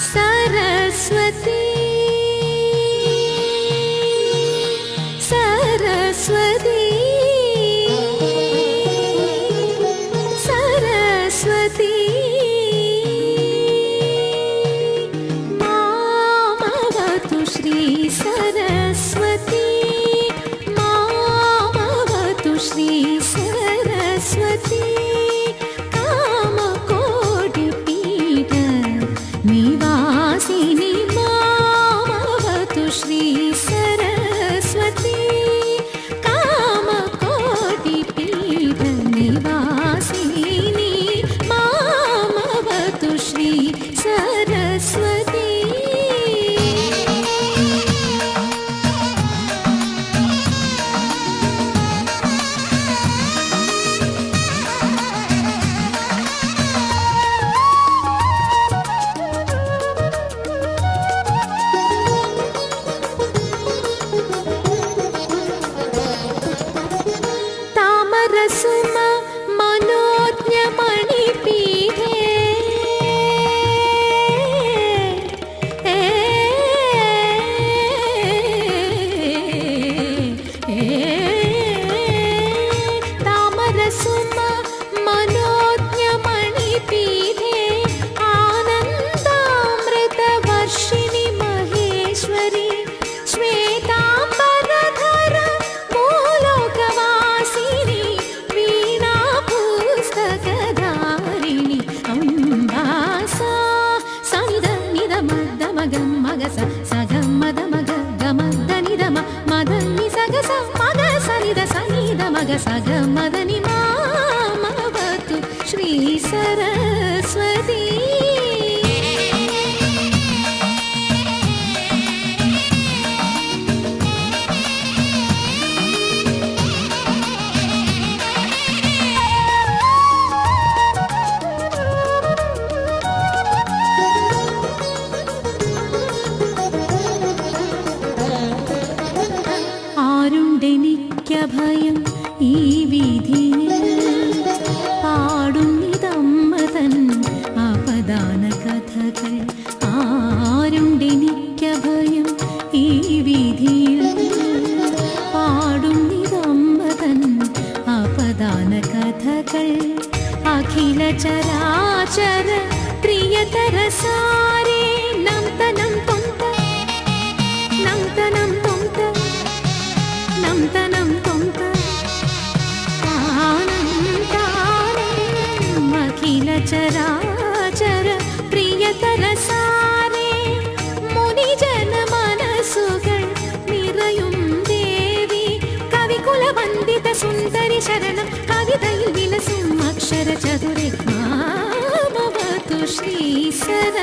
सरस्वती सरस्वती सरस्वती मामवतु श्री सरस्वती मामवतु श्री सरस्वती कामकोटिपीठ निवासिनी मामवतु श्री सरस्वती कामकोटिपीठ निवासिनी मामवतु श्री सरस्वती तामरसुम मनोज्ञमणिपीठे तामरसुम मनोज्ञमणिपीठे आनन्दामृतवर्षिणि महेश्वरी श्वेताम्बरधर भूलोकवासिनी वीणा पुस्तकधारिणि अम्बासा सनिध निध मद मग मग सग मद मग गमद निध मद नि सग स मग सनिध सनिध मग सग मद नि मामवतु श्री सरस्वती ആരുണ്ടെനിക്കഭയം ഈ വീഥിയിൽ പാടുന്നിതമ്മതൻ അപദാന കഥകൾ ആരുണ്ടെനിക്കഭയം ഈ വീഥിയിൽ പാടുന്നിതമ്മതൻ അപദാന കഥകൾ അഖില ചരാചര പ്രിയതര സാരേ നം തനം തൊന്ത നം തനം തൊന്ത നം തനം തൊന്ത താനം താനം അഖില ചരാചര പ്രിയതര സാരേ മുനിജന മനസ്സുകൾ നിറയും ദേവി കവികുലവന്ദിത സുന്ദരി ശരണം കവിതയിൽ വിലസും അക്ഷര ചതുരേ മാമവതു ശ്രീ സര